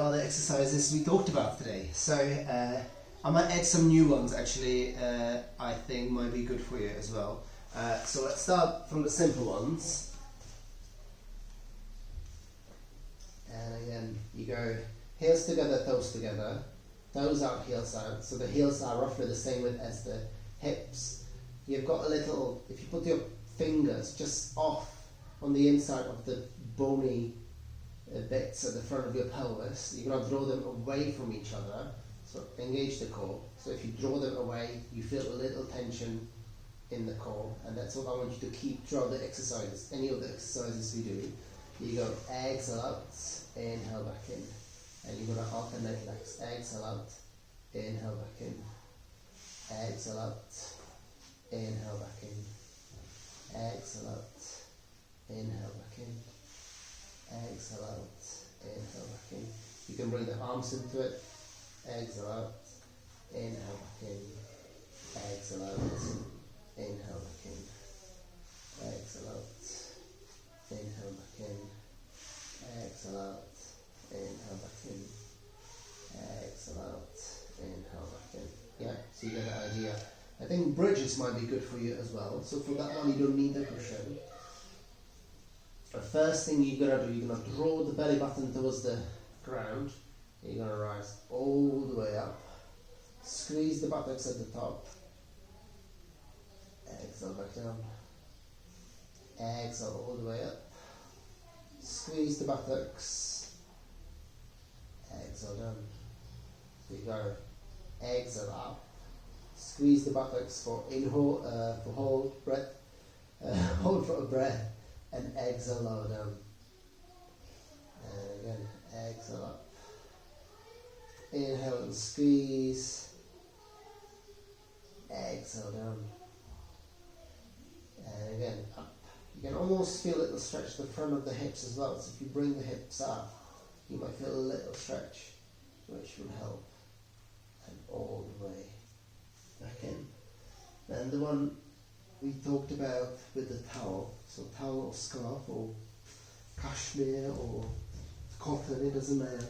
are the exercises we talked about today. So I might add some new ones actually, I think might be good for you as well. So let's start from the simple ones. And again, you go heels together, toes together, toes out, heels out. So the heels are roughly the same width as the hips. You've got a little, if you put your fingers just off on the inside of the bony bits at the front of your pelvis, you're going to draw them away from each other. So engage the core. So if you draw them away, you feel a little tension in the core, and that's what I want you to keep throughout the exercises. Any of the exercises we do, you go exhale out, inhale back in, and you're going to alternate legs. Exhale out, inhale back in, exhale out, inhale back in, exhale out, inhale back in, exhale out, inhale back in. You can bring the arms into it. Exhale out, inhale back in, exhale out, inhale back in, exhale out, inhale back in, exhale out, inhale back in, exhale out, inhale back in. Yeah, so you get the idea. I think bridges might be good for you as well. So for that one, you don't need the cushion. The first thing you're gonna do, you're gonna draw the belly button towards the ground. You're gonna rise all the way up. Squeeze the buttocks at the top. Exhale back down. Exhale all the way up. Squeeze the buttocks. Exhale down. So you go exhale up. Squeeze the buttocks for inhale, for hold breath, hold for a breath, and exhale lower down. And again, exhale up. Inhale and squeeze. Exhale down. And again up. You can almost feel a little stretch the front of the hips as well. So if you bring the hips up, you might feel a little stretch, which will help. And all the way back in. And the one we talked about with the towel, so towel or scarf or cashmere or cotton, it doesn't matter.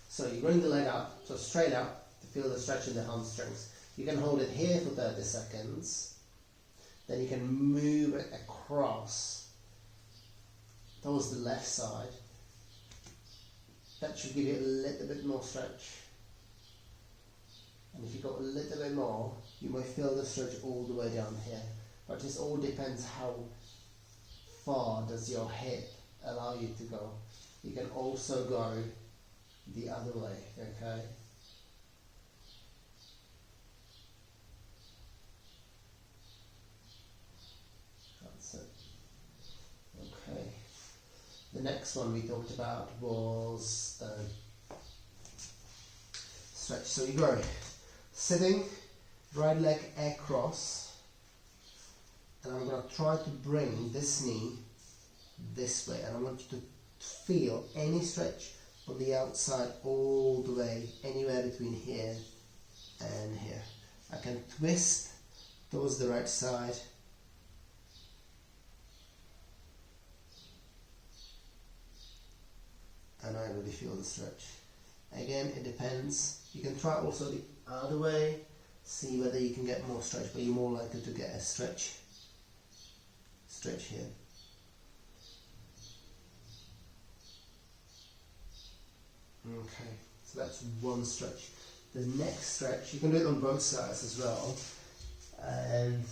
So you bring the leg up, so straight up, to feel the stretch in the hamstrings. You can hold it here for 30 seconds. Then you can move it across towards the left side. That should give you a little bit more stretch. And if you got a little bit more, you might feel the stretch all the way down here. But this all depends how far does your hip allow you to go. You can also go the other way, okay? That's it. Okay. The next one we talked about was stretch. So you go sitting, right leg across, and I'm going to try to bring this knee this way, and I want you to feel any stretch on the outside all the way, anywhere between here and here. I can twist towards the right side. And I really feel the stretch. Again, it depends. You can try also the other way, see whether you can get more stretch, but you're more likely to get a stretch here. Okay, so that's one stretch. The next stretch, you can do it on both sides as well. And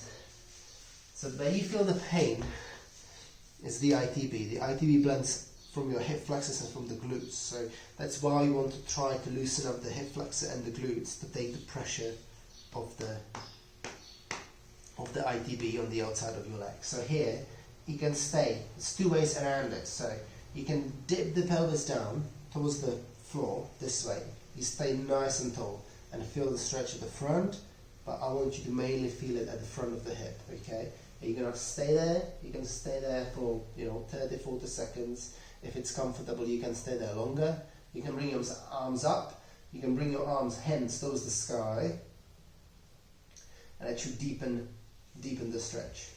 so where you feel the pain is the ITB. The ITB blends from your hip flexors and from the glutes. So that's why you want to try to loosen up the hip flexor and the glutes to take the pressure of the ITB on the outside of your leg. So here, you can stay. There's two ways around it. So you can dip the pelvis down towards the floor this way. You stay nice and tall and feel the stretch at the front, but I want you to mainly feel it at the front of the hip, okay? Are you gonna stay there? You can stay there for 30, 40 seconds. If it's comfortable, you can stay there longer. You can bring your arms up. You can bring your arms hands towards the sky, and it should deepen the stretch.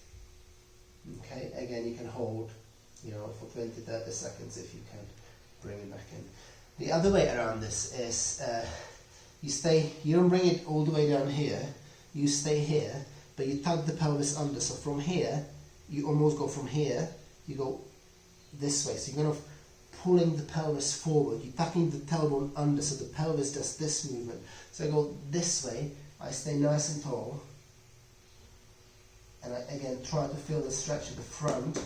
Okay, again, you can hold, for 20, 30 seconds if you can bring it back in. The other way around this is you don't bring it all the way down here, you stay here, but you tug the pelvis under. So from here, you almost go from here, you go this way. So you're kind of pulling the pelvis forward, you're tucking the tailbone under so the pelvis does this movement. So I go this way, I stay nice and tall, and I again try to feel the stretch at the front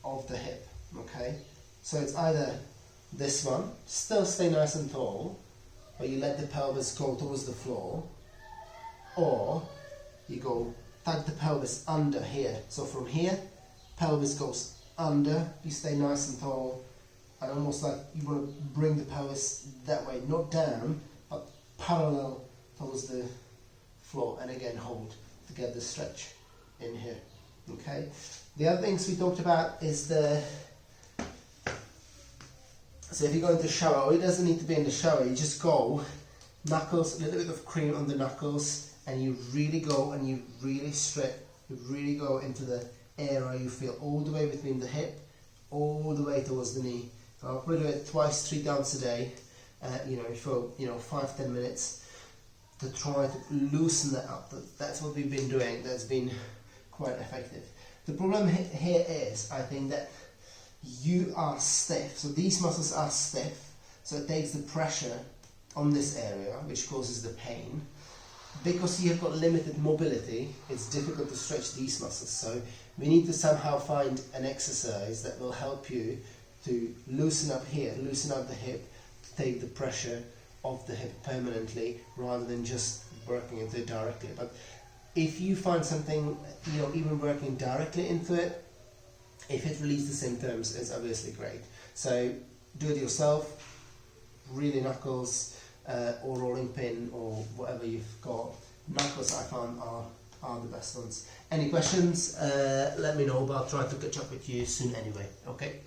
of the hip, okay? So it's either this one, still stay nice and tall, but you let the pelvis go towards the floor, or you go tug the pelvis under here. So from here, pelvis goes under, you stay nice and tall, and almost like you want to bring the pelvis that way, not down, but parallel towards the floor, and again hold to get the stretch in here, okay? The other things we talked about is so if you go into the shower, it doesn't need to be in the shower, you just go, knuckles, a little bit of cream on the knuckles, and you really go and you really stretch, you really go into the area you feel all the way between the hip, all the way towards the knee. So I'll probably do it twice, 3 times a day, for 5-10 minutes to try to loosen that up. That's what we've been doing. That's been quite effective. The problem here is, I think, that you are stiff. So these muscles are stiff, so it takes the pressure on this area, which causes the pain. Because you have got limited mobility, it's difficult to stretch these muscles. So we need to somehow find an exercise that will help you to loosen up here, loosen up the hip, take the pressure off the hip permanently, rather than just working into it directly. But if you find something, even working directly into it, if it relieves the symptoms, it's obviously great. So do it yourself, really knuckles, or rolling pin, or whatever you've got. Knuckles I found are the best ones. Any questions, let me know, but I'll try to catch up with you soon anyway, okay?